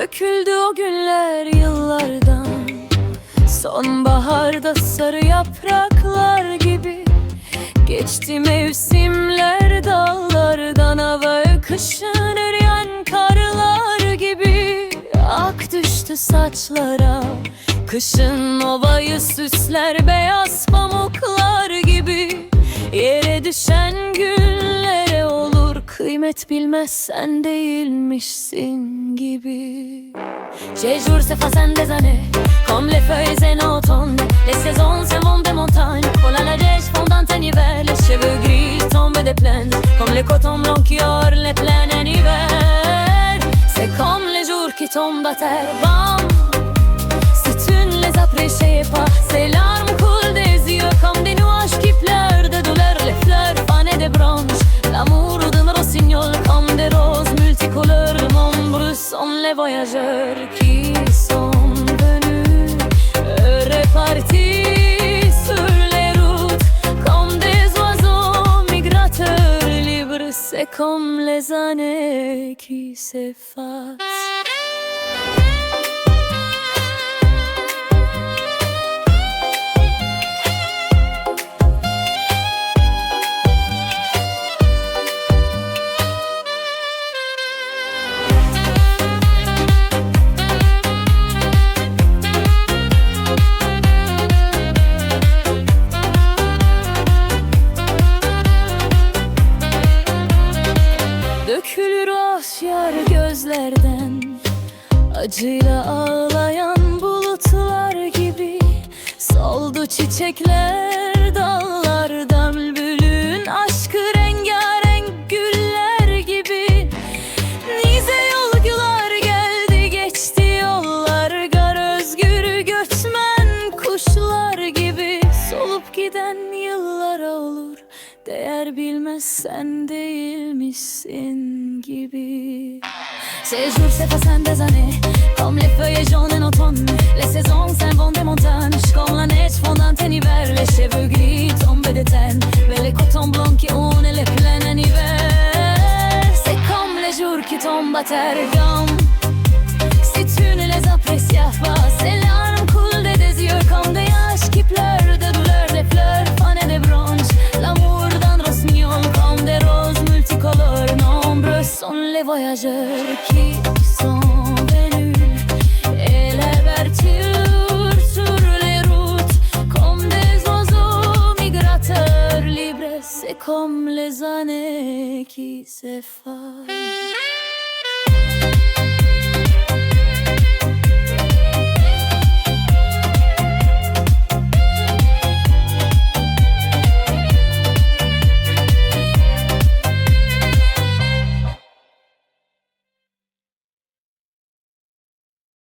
Döküldü o günler yıllardan, sonbaharda sarı yapraklar gibi. Geçti mevsimler dallardan, hava kışın eriyen karlar gibi. Ak düştü saçlara, kışın ovayı süsler beyaz pamuklar gibi. Yere düşen güllere olur kıymet bilmezsen değilmişsin gibi. J'ai jour c'est façon des années, comme les feuilles en automne. Les saisons s'inventent des montagnes, pour la neige fondante en hiver. Les cheveux gris tombent des plaines, comme les cotons blancs qui orent les plaines en hiver. C'est comme les jours qui tombent à terre, bam. Si tu ne les appréciais pas, ces larmes coulent des yeux comme des nuages qui pleurent de douleur. Les fleurs fanées des branches, l'amour d'un rossignol comme des roses multicolores. Nombreux sont les voyageurs qui sont venus, répartis sur les routes comme des oiseaux migrateurs libres. C'est comme les années qui s'effacent. Dökülür yaşlar gözlerden, acıyla ağlayan bulutlar gibi. Soldu çiçekler dallarda, bülbülün aşkı rengarenk güller gibi. Nice yolcular geldi geçti yollar, gar özgür göçmen kuşlar gibi. Solup giden yıllara olur değer bilmezsen değilmişsin gibi. Ces jours c'est façon des années, comme les feuilles jaunes en automne. Les saisons s'inventent des montagnes, comme la neige fondante en hiver. Les cheveux gris tombent des têtes, mais les cotons blancs qui ornent les plaines en hiver. C'est comme les jours qui tombent à terre, gamme. Si tu ne les apprécies pas, ces larmes coulent des yeux comme des haches qui pleurent de douleur. Les fleurs fanées des branches, l'amour d'un rossignol comme des roses multicolores. Nombreux sont les voyageurs qui sont venus, et les vertus sur les routes comme des oiseaux migrateurs libres. C'est comme les années qui s'effacent.